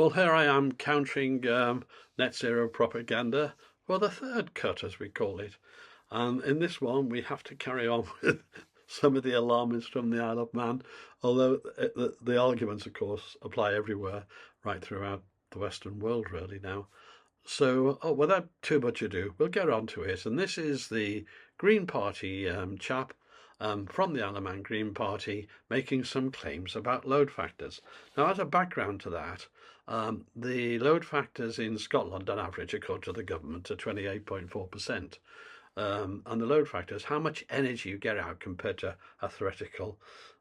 Well, here I am countering net zero propaganda for the third cut, as we call it. And in this one, we have to carry on with some of the alarmists from the Isle of Man, although the arguments, of course, apply everywhere, right throughout the Western world, really, now. So, without too much ado, we'll get on to it. And this is the Green Party chap from the Isle of Man Green Party making some claims about load factors. Now, as a background to that, the load factors in Scotland, on average, according to the government, are 28.4%. And the load factor is how much energy you get out compared to a theoretical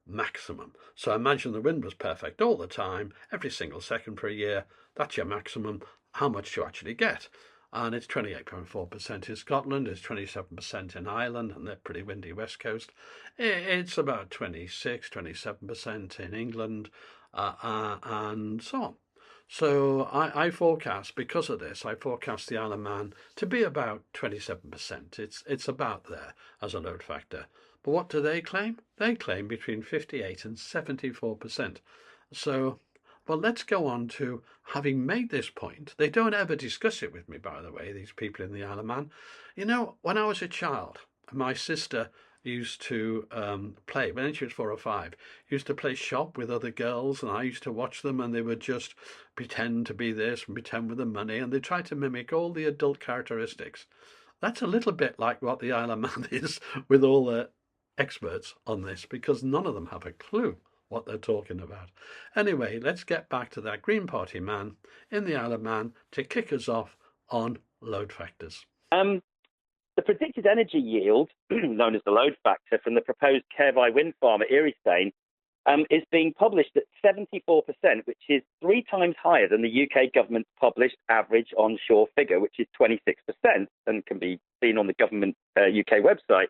maximum. So imagine the wind was perfect all the time, every single second for a year. That's your maximum. How much do you actually get? And it's 28.4% in Scotland, it's 27% in Ireland, and they're pretty windy west coast. It's about 26, 27% in England, and so on. So I forecast, because of this, I forecast the Isle of Man to be about 27%. It's about there as a load factor. But what do they claim? They claim between 58 and 74%. So, well, let's go on to having made this point. They don't ever discuss it with me, by the way, these people in the Isle of Man. You know, when I was a child, my sister used to play, when she was 4 or 5, used to play shop with other girls, and I used to watch them, and they would just pretend to be this and pretend with the money, and they try to mimic all the adult characteristics. That's a little bit like what the Isle of Man is with all the experts on this, because none of them have a clue what they're talking about. Anyway, let's get back to that Green Party man in the Isle of Man to kick us off on load factors. The predicted energy yield, known as the load factor, from the proposed Caerby wind farm at Eriestane is being published at 74%, which is 3 times higher than the UK government's published average onshore figure, which is 26%, and can be seen on the government UK website.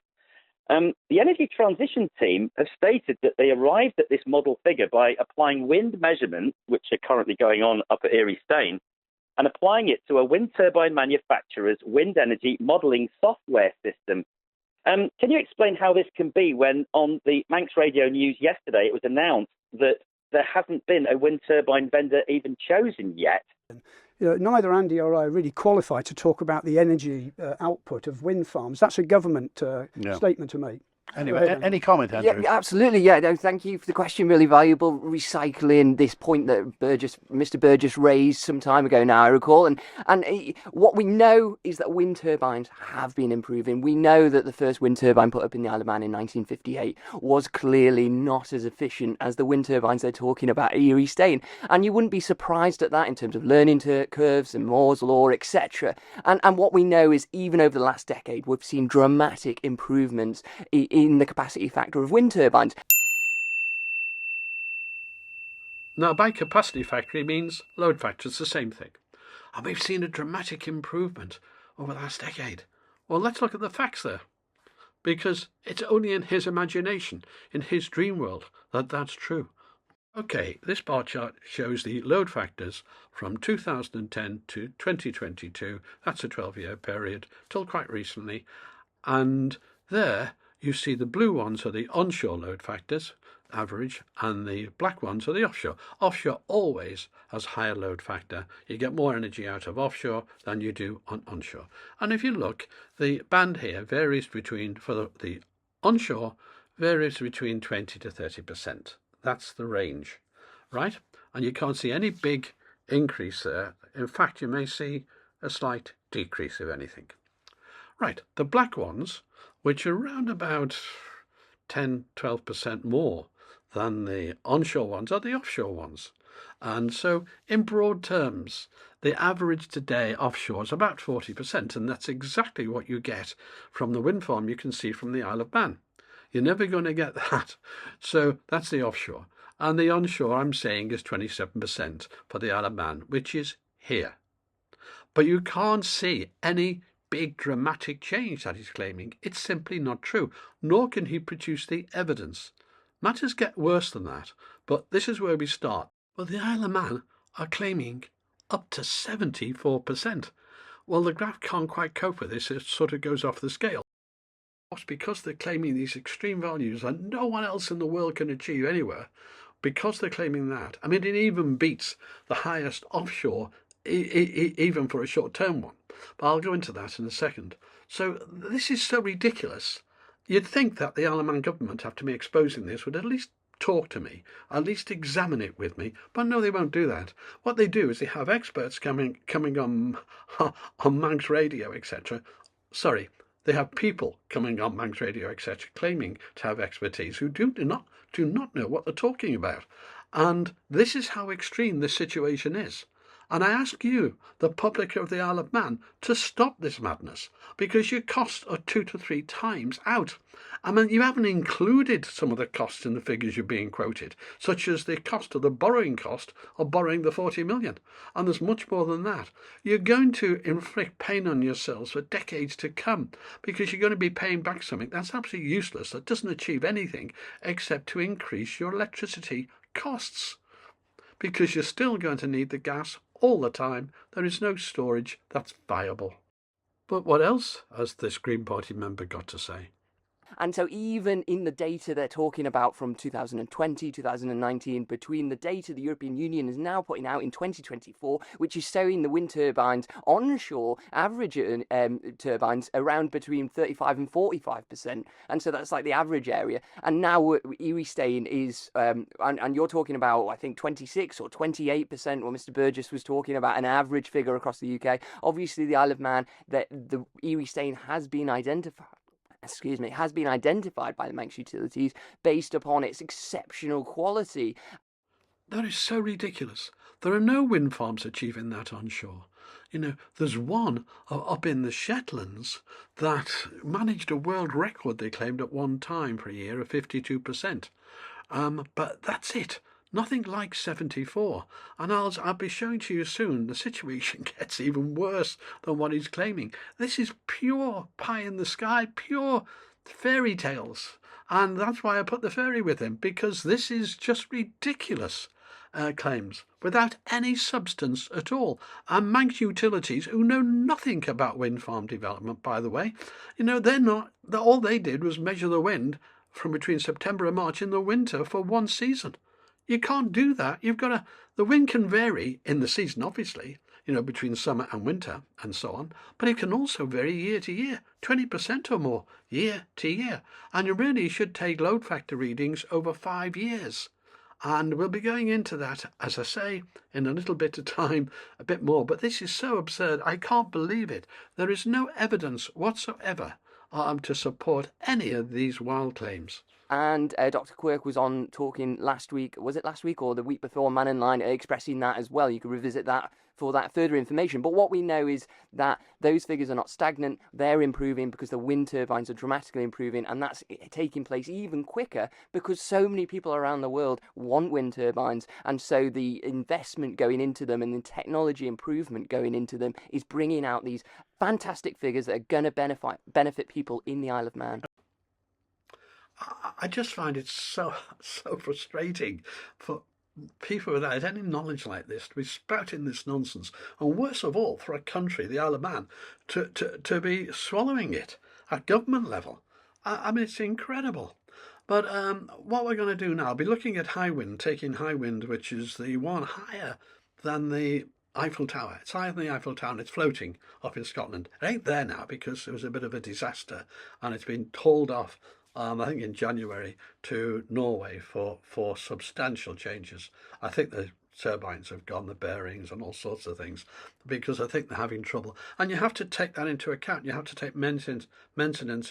The Energy Transition team have stated that they arrived at this model figure by applying wind measurements, which are currently going on up at Eriestane, and applying it to a wind turbine manufacturer's wind energy modelling software system. Can you explain how this can be when on the Manx Radio News yesterday it was announced that there hasn't been a wind turbine vendor even chosen yet? Neither Andy or I are really qualified to talk about the energy output of wind farms. That's a government statement to make. Anyway, any comment, Andrew? Yeah, absolutely. Yeah, no, thank you for the question. Really valuable. Recycling this point that Mr. Burgess raised some time ago now, I recall. And what we know is that wind turbines have been improving. We know that the first wind turbine put up in the Isle of Man in 1958 was clearly not as efficient as the wind turbines they're talking about at Eriestane. And you wouldn't be surprised at that in terms of learning curves and Moore's law, etc. And what we know is even over the last decade, we've seen dramatic improvements in the capacity factor of wind turbines. Now, by capacity factor, it means load factor. It's the same thing. And we've seen a dramatic improvement over the last decade. Well, let's look at the facts there. Because it's only in his imagination, in his dream world, that that's true. Okay, this bar chart shows the load factors from 2010 to 2022. That's a 12-year period, till quite recently. And there you see the blue ones are the onshore load factors, average, and the black ones are the offshore. Offshore always has higher load factor. You get more energy out of offshore than you do on onshore. And if you look, the band here varies between, for the onshore, varies between 20 to 30%. That's the range, right? And you can't see any big increase there. In fact, you may see a slight decrease, if anything. Right, the black ones, which are around about 10-12% more than the onshore ones, are the offshore ones. And so, in broad terms, the average today offshore is about 40%, and that's exactly what you get from the wind farm you can see from the Isle of Man. You're never going to get that. So that's the offshore. And the onshore, I'm saying, is 27% for the Isle of Man, which is here. But you can't see any big dramatic change that he's claiming. It's simply not true, nor can he produce the evidence. Matters get worse than that, but this is where we start. Well, the Isle of Man are claiming up to 74%. Well, the graph can't quite cope with this. It sort of goes off the scale. Because they're claiming these extreme values that no one else in the world can achieve anywhere, because they're claiming that, I mean, it even beats the highest offshore, even for a short-term one. But I'll go into that in a second. So this is so ridiculous. You'd think that the Isle of Man government, after me exposing this, would at least talk to me, at least examine it with me. But no, they won't do that. What they do is they have experts coming on Manx radio, etc. Sorry, they have people coming on Manx radio, etc., claiming to have expertise who do not know what they're talking about. And this is how extreme this situation is. And I ask you, the public of the Isle of Man, to stop this madness, because your costs are 2 to 3 times out. I mean, you haven't included some of the costs in the figures you're being quoted, such as the cost of the borrowing cost of borrowing the 40 million. And there's much more than that. You're going to inflict pain on yourselves for decades to come, because you're going to be paying back something that's absolutely useless, that doesn't achieve anything except to increase your electricity costs, because you're still going to need the gas all the time. There is no storage that's viable. But what else has this Green Party member got to say? And so even in the data they're talking about from 2020, 2019, between the data the European Union is now putting out in 2024, which is showing the wind turbines onshore average turbines around between 35 and 45%. And so that's like the average area. And now Erie Stain is, and you're talking about, I think, 26 or 28%, what Mr. Burgess was talking about, an average figure across the UK. Obviously, the Isle of Man, the Erie Stain has been identified by the Manx utilities based upon its exceptional quality. That is so ridiculous. There are no wind farms achieving that onshore. You know, there's one up in the Shetlands that managed a world record, they claimed, at one time for a year of 52%. But that's it. Nothing like 74. And I'll be showing to you soon, the situation gets even worse than what he's claiming. This is pure pie in the sky, pure fairy tales. And that's why I put the fairy with him, because this is just ridiculous claims without any substance at all. And Manx utilities, who know nothing about wind farm development, by the way, you know, all they did was measure the wind from between September and March in the winter for one season. You can't do that. The wind can vary in the season, obviously, you know, between summer and winter and so on, but it can also vary year to year, 20% or more, year to year. And you really should take load factor readings over 5 years. And we'll be going into that, as I say, in a little bit of time, a bit more. But this is so absurd. I can't believe it. There is no evidence whatsoever to support any of these wild claims. And Dr. Quirk was on talking last week, was it last week or the week before, Man in Line, expressing that as well. You can revisit that for that further information. But what we know is that those figures are not stagnant. They're improving because the wind turbines are dramatically improving, and that's taking place even quicker because so many people around the world want wind turbines, and so the investment going into them and the technology improvement going into them is bringing out these fantastic figures that are going to benefit people in the Isle of Man. I just find it so frustrating for people without any knowledge like this to be spouting this nonsense, and worse of all, for a country, the Isle of Man, to be swallowing it at government level. I mean, it's incredible. But what we're going to do now, I'll be looking at taking high wind, which is the one higher than the Eiffel Tower. It's higher than the Eiffel Tower, and it's floating up in Scotland. It ain't there now because it was a bit of a disaster, and it's been hauled off, I think in January, to Norway for substantial changes. I think the turbines have gone, the bearings and all sorts of things, because I think they're having trouble. And you have to take that into account. You have to take maintenance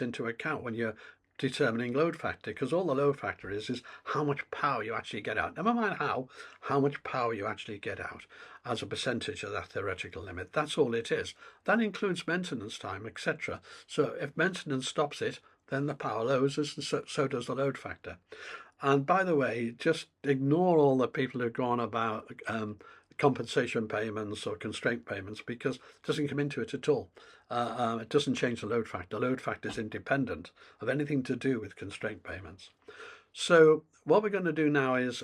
into account when you're determining load factor, because all the load factor is how much power you actually get out. Never mind how much power you actually get out as a percentage of that theoretical limit. That's all it is. That includes maintenance time, etc. So if maintenance stops it, then the power loses, and so does the load factor. And by the way, just ignore all the people who've gone about compensation payments or constraint payments, because it doesn't come into it at all. It doesn't change the load factor. Load factor is independent of anything to do with constraint payments. So what we're going to do now is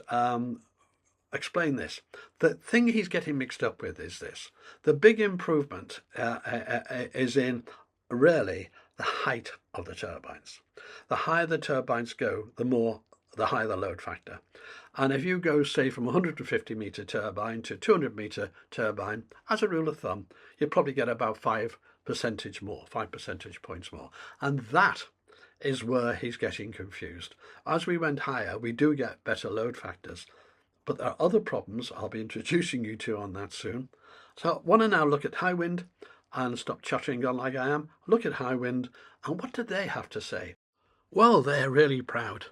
explain this. The thing he's getting mixed up with is this. The big improvement is in really the height of the turbines. The higher the turbines go, the more the higher the load factor. And if you go, say, from a 150 metre turbine to 200 metre turbine, as a rule of thumb, you probably get about 5 percentage points more. And that is where he's getting confused. As we went higher, we do get better load factors, but there are other problems I'll be introducing you to on that soon. So I want to now look at high wind and stop chattering on like I am. Look at high wind, and what do they have to say? Well, they're really proud.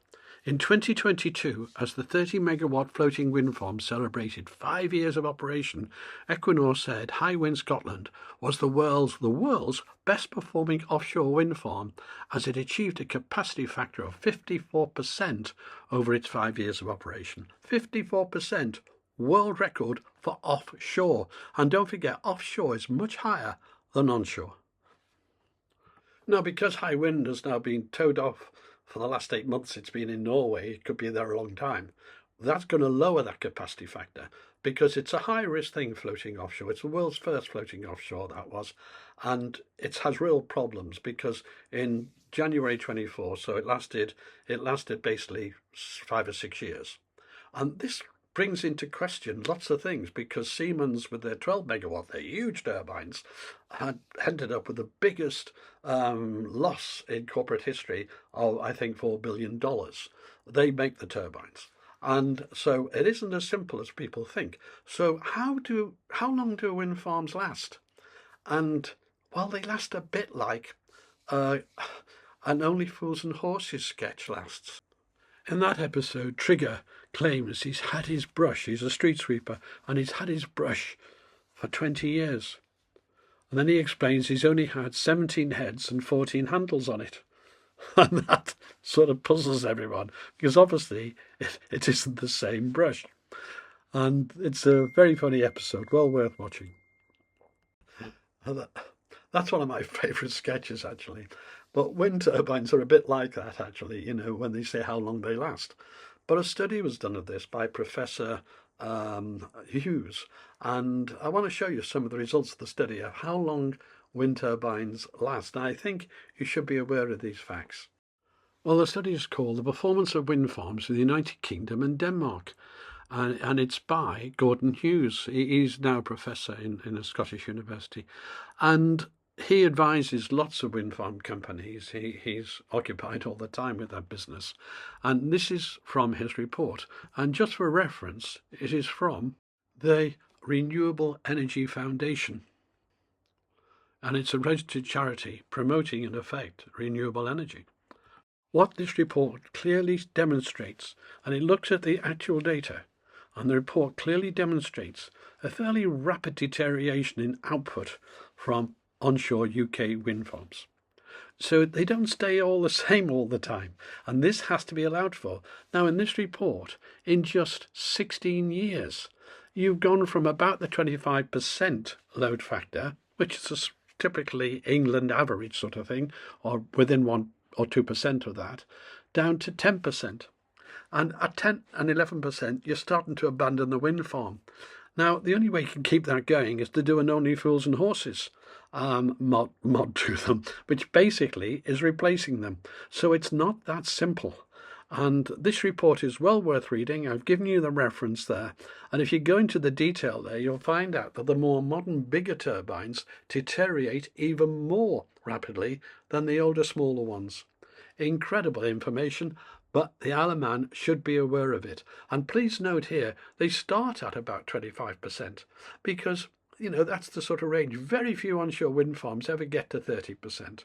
In 2022, as the 30 megawatt floating wind farm celebrated 5 years of operation, Equinor said High Wind Scotland was the world's best performing offshore wind farm, as it achieved a capacity factor of 54% over its 5 years of operation. 54%, world record for offshore. And don't forget, offshore is much higher than onshore. Now, because High Wind has now been towed off for the last 8 months, it's been in Norway, it could be there a long time, that's going to lower that capacity factor, because it's a high-risk thing floating offshore. It's the world's first floating offshore, that was, and it has real problems, because in January 24, so it lasted basically 5 or 6 years. And this brings into question lots of things, because Siemens, with their 12 megawatt, their huge turbines, had ended up with the biggest loss in corporate history of, I think, $4 billion. They make the turbines. And so it isn't as simple as people think. So how long do wind farms last? And, well, they last a bit like an Only Fools and Horses sketch lasts. In that episode, Trigger claims he's had his brush, he's a street sweeper, and he's had his brush for 20 years. And then he explains he's only had 17 heads and 14 handles on it. And that sort of puzzles everyone, because obviously it isn't the same brush. And it's a very funny episode, well worth watching. That's one of my favourite sketches, actually. But wind turbines are a bit like that, actually, when they say how long they last. But a study was done of this by Professor Hughes, and I want to show you some of the results of the study of how long wind turbines last. And I think you should be aware of these facts. Well, the study is called The Performance of Wind Farms in the United Kingdom and Denmark, and it's by Gordon Hughes. He's now a professor in a Scottish university, and he advises lots of wind farm companies. He's occupied all the time with that business. And this is from his report. And just for reference, it is from the Renewable Energy Foundation. And it's a registered charity promoting, in effect, renewable energy. What this report clearly demonstrates, and it looks at the actual data, and the report clearly demonstrates a fairly rapid deterioration in output from onshore UK wind farms. So they don't stay all the same all the time, and this has to be allowed for. Now, in this report, in just 16 years, you've gone from about the 25% load factor, which is typically England average sort of thing, or within 1 or 2% of that, down to 10%. And at 10 and 11%, you're starting to abandon the wind farm. Now, the only way you can keep that going is to do an Only Fools and Horses mod to them, which basically is replacing them. So it's not that simple. And this report is well worth reading. I've given you the reference there. And if you go into the detail there, you'll find out that the more modern, bigger turbines deteriorate even more rapidly than the older, smaller ones. Incredible information, but the Isle of Man should be aware of it. And please note here, they start at about 25%, because that's the sort of range. Very few onshore wind farms ever get to 30%.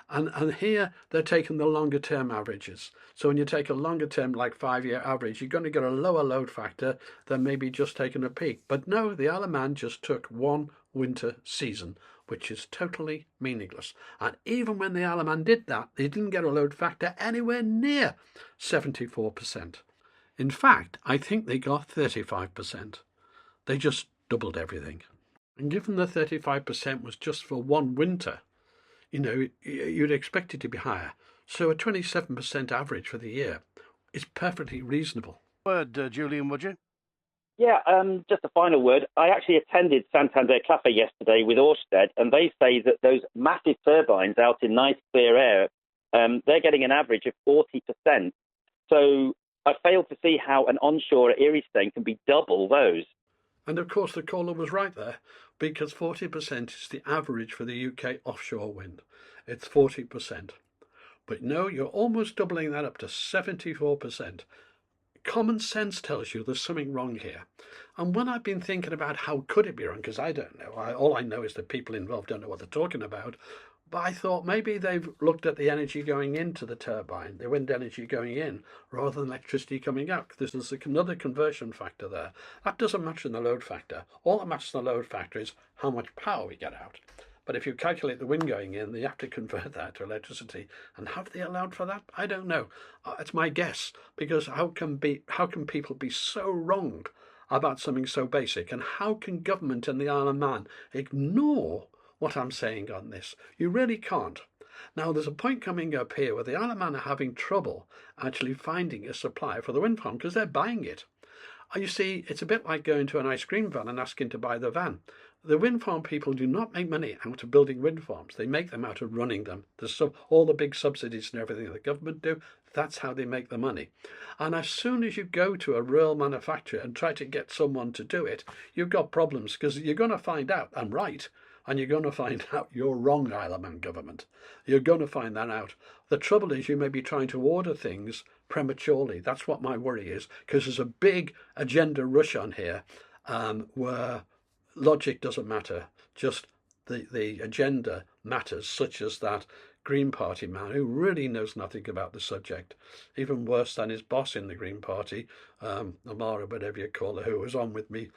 And here they're taking the longer term averages. So when you take a longer term, like 5-year average, you're going to get a lower load factor than maybe just taking a peak. But no, the Isle of Man just took one winter season, which is totally meaningless. And even when the Isle of Man did that, they didn't get a load factor anywhere near 74%. In fact, I think they got 35%. They just doubled everything. And given the 35% was just for one winter, you'd expect it to be higher. So a 27% average for the year is perfectly reasonable. Word, Julian, would you? Yeah, just a final word. I actually attended Santander Cafe yesterday with Ørsted, and they say that those massive turbines out in nice clear air, they're getting an average of 40%. So I fail to see how an onshore at Eriestain can be double those. And of course, the caller was right there, because 40% is the average for the UK offshore wind. It's 40%. But no, you're almost doubling that up to 74%. Common sense tells you there's something wrong here. And when I've been thinking about how could it be wrong, because I don't know, all I know is that people involved don't know what they're talking about. But I thought maybe they've looked at the energy going into the turbine, the wind energy going in, rather than electricity coming out. There's another conversion factor there. That doesn't matter in the load factor. All that matters in the load factor is how much power we get out. But if you calculate the wind going in, you have to convert that to electricity. And have they allowed for that? I don't know. It's my guess, because how can people be so wrong about something so basic? And how can government in the Isle of Man ignore what I'm saying on this? You really can't. Now, there's a point coming up here where the Isle of Man are having trouble actually finding a supply for the wind farm because they're buying it. You see, it's a bit like going to an ice cream van and asking to buy the van. The wind farm people do not make money out of building wind farms. They make them out of running them. There's all the big subsidies and everything that the government do. That's how they make the money. And as soon as you go to a rural manufacturer and try to get someone to do it, you've got problems, because you're going to find out I'm right, and you're going to find out you're wrong, Isle of Man government. You're going to find that out. The trouble is you may be trying to order things prematurely. That's what my worry is, because there's a big agenda rush on here where logic doesn't matter, just the agenda matters, such as that Green Party man who really knows nothing about the subject, even worse than his boss in the Green Party, Amara, whatever you call her, who was on with me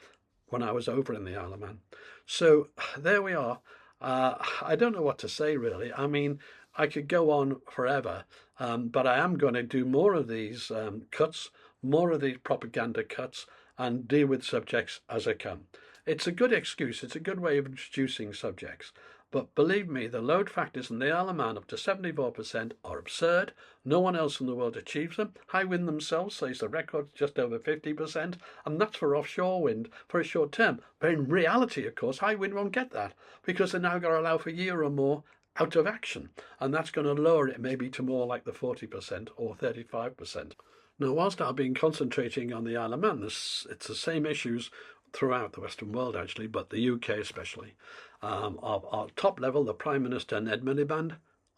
when I was over in the Isle of Man. So there we are. I don't know what to say, really. I mean, I could go on forever, but I am going to do more of these cuts, more of these propaganda cuts, and deal with subjects as I come. It's a good excuse. It's a good way of introducing subjects. But believe me, the load factors in the Isle of Man up to 74% are absurd. No one else in the world achieves them. High wind themselves says the record's just over 50%, and that's for offshore wind for a short term. But in reality, of course, high wind won't get that, because they're now going to allow for a year or more out of action, and that's going to lower it maybe to more like the 40% or 35%. Now, whilst I've been concentrating on the Isle of Man, it's the same issues throughout the Western world, actually, but the UK especially. Our top level, the Prime Minister and Ed Miliband,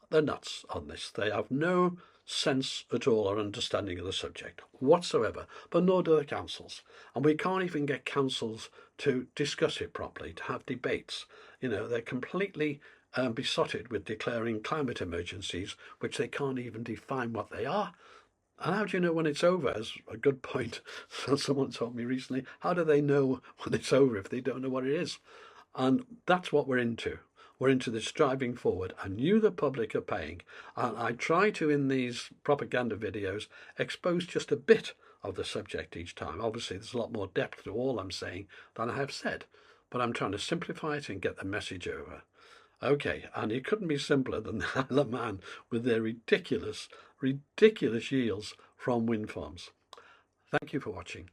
they're nuts on this. They have no sense at all or understanding of the subject whatsoever, but nor do the councils. And we can't even get councils to discuss it properly, to have debates. You know, they're completely besotted with declaring climate emergencies, which they can't even define what they are. And how do you know when it's over? As a good point someone told me recently, how do they know when it's over if they don't know what it is? And that's what we're into. We're into this driving forward, and you, the public, are paying. And I try to, in these propaganda videos, expose just a bit of the subject each time. Obviously, there's a lot more depth to all I'm saying than I have said, but I'm trying to simplify it and get the message over. Okay, and it couldn't be simpler than the Isle of Man with their ridiculous yields from wind farms. Thank you for watching.